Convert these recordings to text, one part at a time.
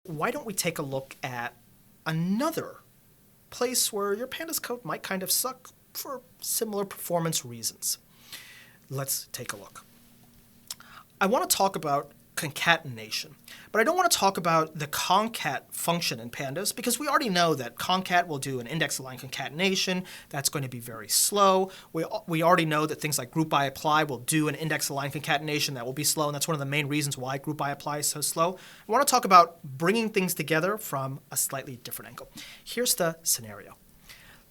why don't we take a look at another place where your pandas code might kind of suck for similar performance reasons. Let's take a look. I want to talk about concatenation, but I don't want to talk about the concat function in pandas because we already know that concat will do an index-aligned concatenation. That's going to be very slow. We already know that things like group by apply will do an index-aligned concatenation that will be slow, and that's one of the main reasons why group by apply is so slow. I want to talk about bringing things together from a slightly different angle. Here's the scenario.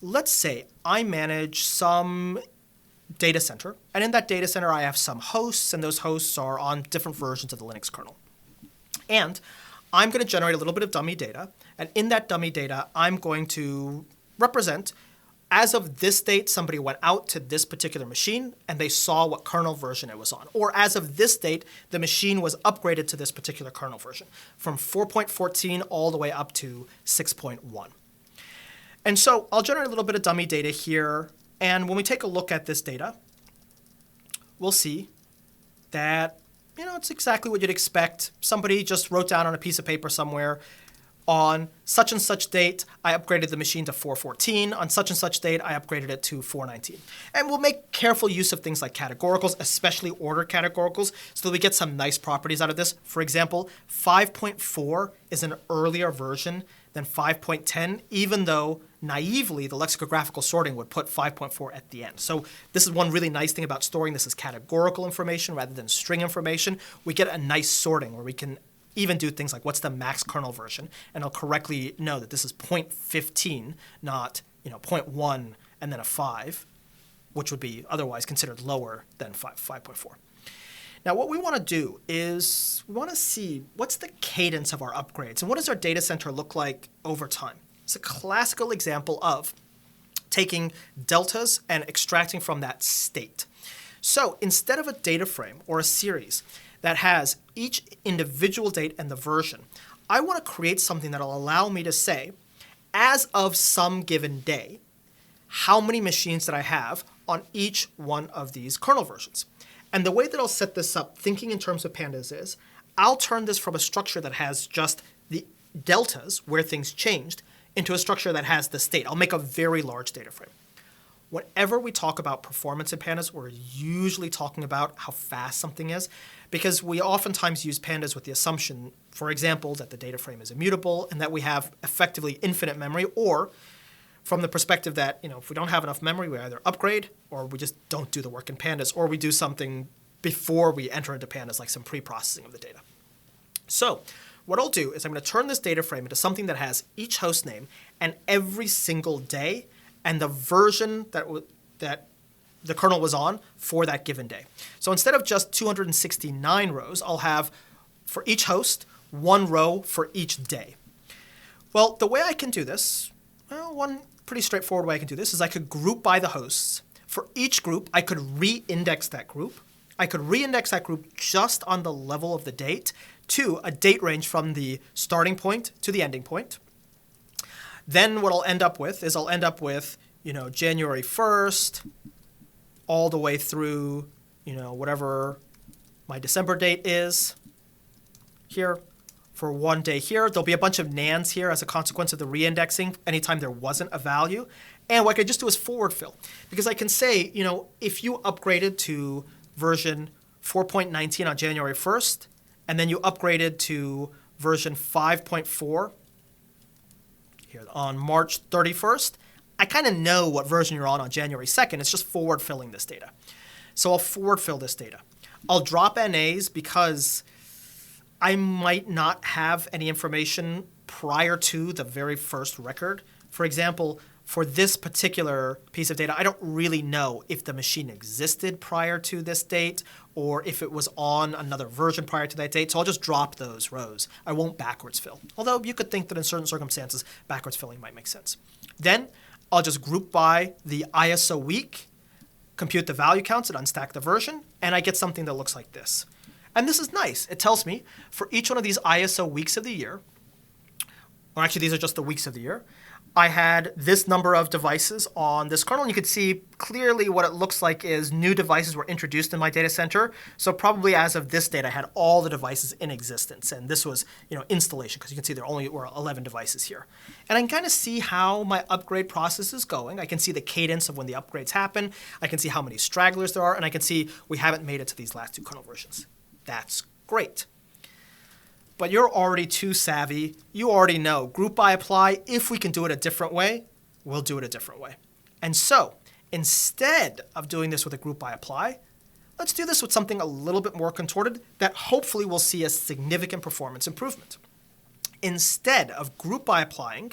Let's say I manage some data center, and in that data center I have some hosts, and those hosts are on different versions of the Linux kernel. And I'm going to generate a little bit of dummy data, and in that dummy data I'm going to represent, as of this date somebody went out to this particular machine and they saw what kernel version it was on, or as of this date the machine was upgraded to this particular kernel version from 4.14 all the way up to 6.1. And so I'll generate a little bit of dummy data here. And when we take a look at this data, we'll see that, it's exactly what you'd expect. Somebody just wrote down on a piece of paper somewhere, on such and such date, I upgraded the machine to 4.14. On such and such date, I upgraded it to 4.19. And we'll make careful use of things like categoricals, especially order categoricals, so that we get some nice properties out of this. For example, 5.4 is an earlier version than 5.10, even though naively the lexicographical sorting would put 5.4 at the end. So this is one really nice thing about storing this as categorical information rather than string information. We get a nice sorting where we can even do things like what's the max kernel version, and it'll correctly know that this is 0.15, not 0.1 and then a 5, which would be otherwise considered lower than 5.4. Now what we want to do is we want to see what's the cadence of our upgrades and what does our data center look like over time. It's a classical example of taking deltas and extracting from that state. So instead of a data frame or a series that has each individual date and the version, I want to create something that will allow me to say, as of some given day, how many machines did I have on each one of these kernel versions. And the way that I'll set this up, thinking in terms of pandas, is I'll turn this from a structure that has just the deltas, where things changed, into a structure that has the state. I'll make a very large data frame. Whenever we talk about performance in pandas, we're usually talking about how fast something is, because we oftentimes use pandas with the assumption, for example, that the data frame is immutable and that we have effectively infinite memory, or from the perspective that, if we don't have enough memory, we either upgrade or we just don't do the work in pandas, or we do something before we enter into pandas, like some pre-processing of the data. So what I'll do is I'm going to turn this data frame into something that has each host name and every single day and the version that the kernel was on for that given day. So instead of just 269 rows, I'll have, for each host, one row for each day. Well, the way I can do this, one pretty straightforward way I can do this is I could group by the hosts. For each group, I could re-index that group. I could re-index that group just on the level of the date to a date range from the starting point to the ending point. Then what I'll end up with is January 1st all the way through, whatever my December date is here for one day here. There'll be a bunch of nans here as a consequence of the reindexing anytime there wasn't a value. And what I could just do is forward fill, because I can say, if you upgraded to version 4.19 on January 1st, and then you upgraded to version 5.4 here on March 31st, I kind of know what version you're on January 2nd. It's just forward filling this data. So I'll forward fill this data. I'll drop NAs because I might not have any information prior to the very first record. For example, for this particular piece of data, I don't really know if the machine existed prior to this date or if it was on another version prior to that date. So I'll just drop those rows. I won't backwards fill. Although you could think that in certain circumstances, backwards filling might make sense. Then I'll just group by the ISO week, compute the value counts, and unstack the version, and I get something that looks like this. And this is nice. It tells me for each one of these ISO weeks of the year, or actually these are just the weeks of the year, I had this number of devices on this kernel, and you could see clearly what it looks like is new devices were introduced in my data center. So probably as of this date, I had all the devices in existence, and this was installation, because you can see there only were 11 devices here. And I can kind of see how my upgrade process is going. I can see the cadence of when the upgrades happen. I can see how many stragglers there are, and I can see we haven't made it to these last two kernel versions. That's great. But you're already too savvy. You already know group by apply. If we can do it a different way, we'll do it a different way. And so instead of doing this with a group by apply, let's do this with something a little bit more contorted that hopefully will see a significant performance improvement. Instead of group by applying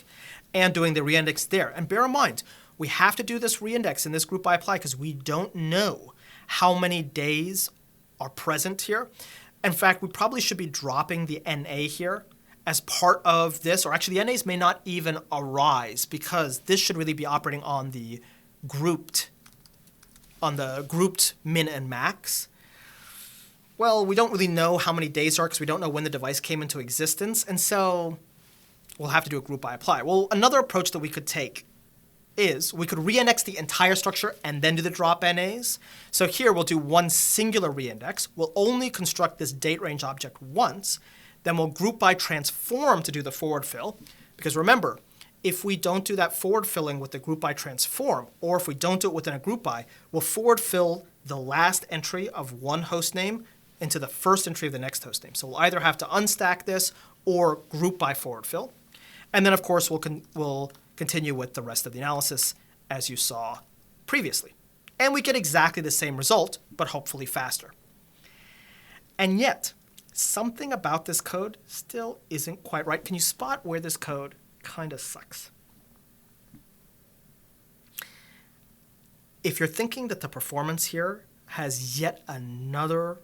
and doing the reindex there, and bear in mind, we have to do this reindex in this group by apply because we don't know how many days are present here. In fact, we probably should be dropping the NA here as part of this, or actually the NAs may not even arise because this should really be operating on the grouped min and max. Well, we don't really know how many days are because we don't know when the device came into existence, and so we'll have to do a group by apply. Well, another approach that we could take is we could reindex the entire structure and then do the drop NAs. So here we'll do one singular reindex. We'll only construct this date range object once. Then we'll group by transform to do the forward fill. Because remember, if we don't do that forward filling with the group by transform, or if we don't do it within a group by, we'll forward fill the last entry of one host name into the first entry of the next host name. So we'll either have to unstack this or group by forward fill. And then of course we'll continue with the rest of the analysis as you saw previously. And we get exactly the same result, but hopefully faster. And yet, something about this code still isn't quite right. Can you spot where this code kind of sucks? If you're thinking that the performance here has yet another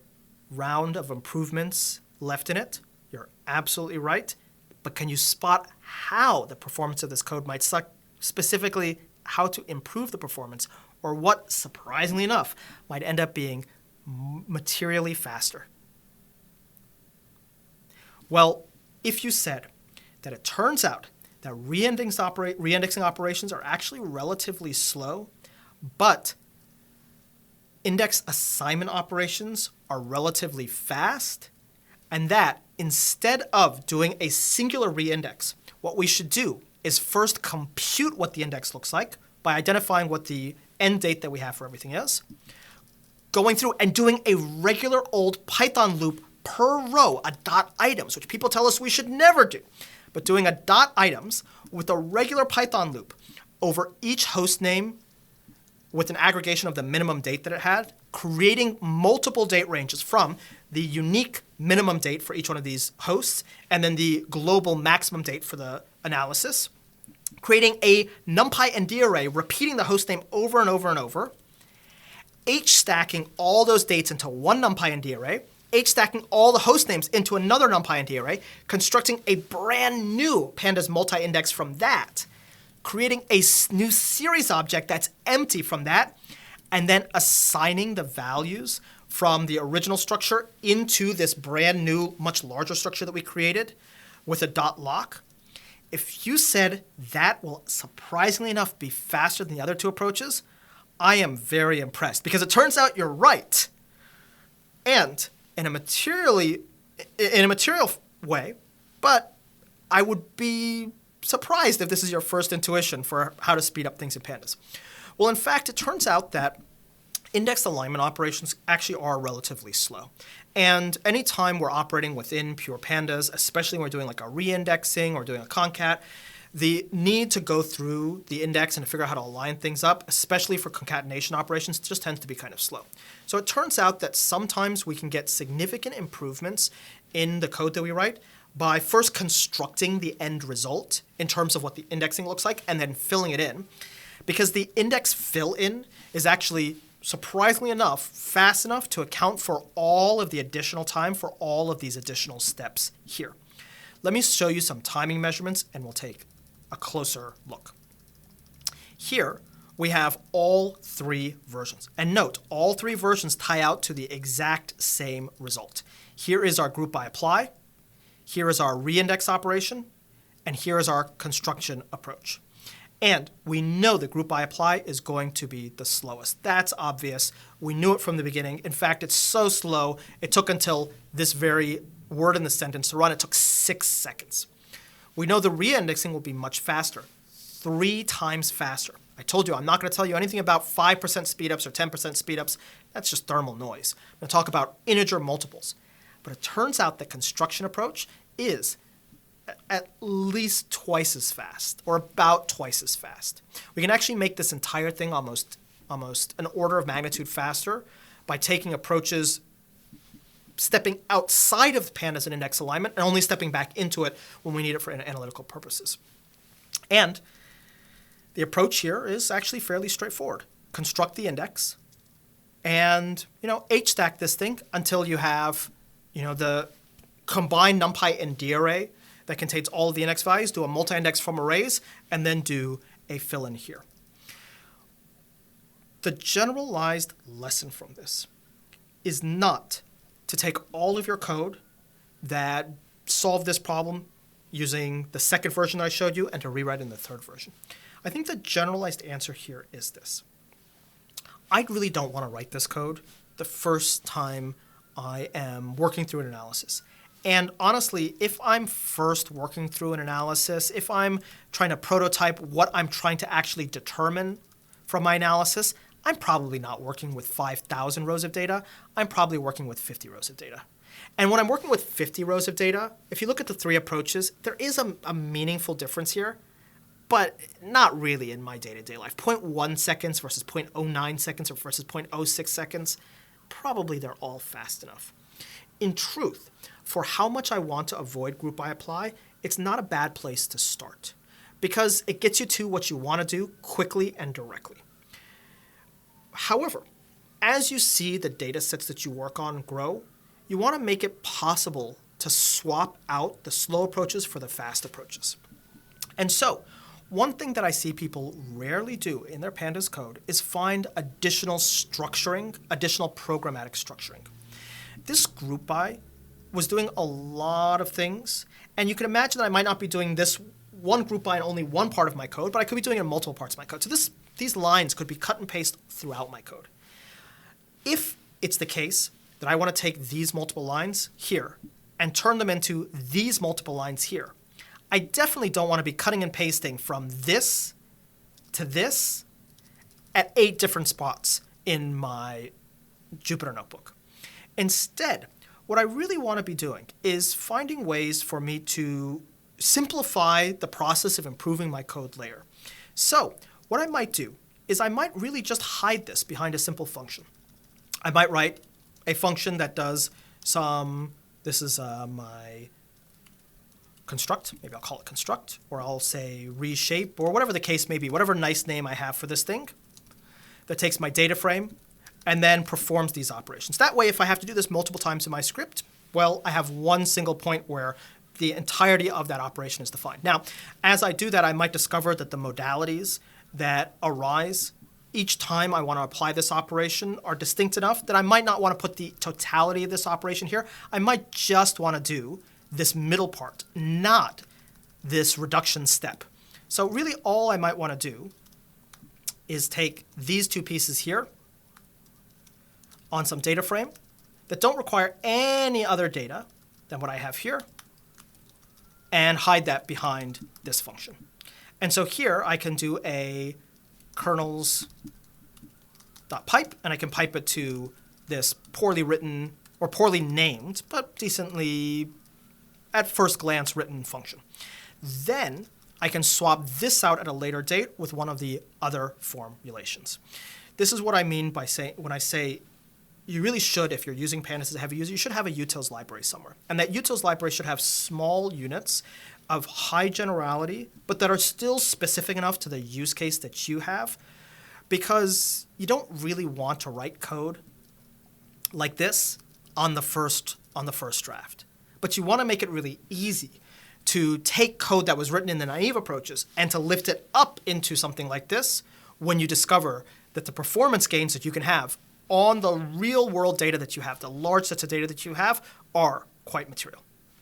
round of improvements left in it, you're absolutely right. But can you spot how the performance of this code might suck, specifically how to improve the performance, or what, surprisingly enough, might end up being materially faster? Well, if you said that it turns out that reindexing operations are actually relatively slow, but index assignment operations are relatively fast, and that instead of doing a singular reindex, what we should do is first compute what the index looks like by identifying what the end date that we have for everything is, going through and doing a regular old Python loop per row, a dot items, which people tell us we should never do, but doing a dot items with a regular Python loop over each host name with an aggregation of the minimum date that it had, creating multiple date ranges from the unique minimum date for each one of these hosts, and then the global maximum date for the analysis, creating a NumPy and D array, repeating the host name over and over and over, H-stacking all those dates into one NumPy and D array, H-stacking all the host names into another NumPy and D array, constructing a brand new pandas multi-index from that, creating a new series object that's empty from that, and then assigning the values from the original structure into this brand new, much larger structure that we created with a dot lock. If you said that will, surprisingly enough, be faster than the other two approaches, I am very impressed, because it turns out you're right. And in a material way, but I would be surprised if this is your first intuition for how to speed up things in pandas. Well, in fact, it turns out that index alignment operations actually are relatively slow. And anytime we're operating within pure pandas, especially when we're doing like a reindexing or doing a concat, the need to go through the index and to figure out how to align things up, especially for concatenation operations, just tends to be kind of slow. So it turns out that sometimes we can get significant improvements in the code that we write by first constructing the end result in terms of what the indexing looks like and then filling it in. Because the index fill-in is actually, surprisingly enough, fast enough to account for all of the additional time for all of these additional steps here. Let me show you some timing measurements and we'll take a closer look. Here we have all three versions. And note, all three versions tie out to the exact same result. Here is our group by apply, here is our reindex operation, and here is our construction approach. And we know that group by apply is going to be the slowest. That's obvious. We knew it from the beginning. In fact, it's so slow, it took until this very word in the sentence to run. It took 6 seconds. We know the reindexing will be much faster, 3 times faster. I told you I'm not going to tell you anything about 5% speedups or 10% speedups. That's just thermal noise. I'm going to talk about integer multiples. But it turns out the construction approach is at least twice as fast, or about twice as fast. We can actually make this entire thing almost an order of magnitude faster by taking approaches stepping outside of the pandas and index alignment and only stepping back into it when we need it for analytical purposes. And the approach here is actually fairly straightforward. Construct the index and, H-stack this thing until you have, the combined NumPy and D array that contains all of the index values, do a multi-index from arrays, and then do a fill-in here. The generalized lesson from this is not to take all of your code that solved this problem using the second version that I showed you and to rewrite in the third version. I think the generalized answer here is this. I really don't want to write this code the first time I am working through an analysis. And honestly, if I'm first working through an analysis, if I'm trying to prototype what I'm trying to actually determine from my analysis, I'm probably not working with 5,000 rows of data. I'm probably working with 50 rows of data. And when I'm working with 50 rows of data, if you look at the 3 approaches, there is a meaningful difference here, but not really in my day-to-day life. 0.1 seconds versus 0.09 seconds or versus 0.06 seconds, probably they're all fast enough. In truth, for how much I want to avoid group by apply, it's not a bad place to start because it gets you to what you want to do quickly and directly. However, as you see the data sets that you work on grow, you want to make it possible to swap out the slow approaches for the fast approaches. And so, one thing that I see people rarely do in their pandas code is find additional structuring, additional programmatic structuring. This group by was doing a lot of things, and you can imagine that I might not be doing this one group by in only one part of my code, but I could be doing it in multiple parts of my code. So these lines could be cut and paste throughout my code. If it's the case that I want to take these multiple lines here and turn them into these multiple lines here, I definitely don't want to be cutting and pasting from this to this at 8 different spots in my Jupyter notebook. Instead, what I really want to be doing is finding ways for me to simplify the process of improving my code layer. So what I might do is I might really just hide this behind a simple function. I might write a function that does this is my construct, maybe I'll call it construct, or I'll say reshape, or whatever the case may be, whatever nice name I have for this thing, that takes my data frame and then performs these operations. That way, if I have to do this multiple times in my script, well, I have one single point where the entirety of that operation is defined. Now, as I do that, I might discover that the modalities that arise each time I want to apply this operation are distinct enough that I might not want to put the totality of this operation here. I might just want to do this middle part, not this reduction step. So really all I might want to do is take these 2 pieces here on some data frame that don't require any other data than what I have here and hide that behind this function. And so here I can do a kernels.pipe, and I can pipe it to this poorly written or poorly named, but decently at first glance written function. Then I can swap this out at a later date with one of the other formulations. This is what I mean by when I say you really should, if you're using pandas as a heavy user, you should have a utils library somewhere. And that utils library should have small units of high generality, but that are still specific enough to the use case that you have, because you don't really want to write code like this on the first draft. But you want to make it really easy to take code that was written in the naive approaches and to lift it up into something like this when you discover that the performance gains that you can have on the real world data that you have, the large sets of data that you have, are quite material.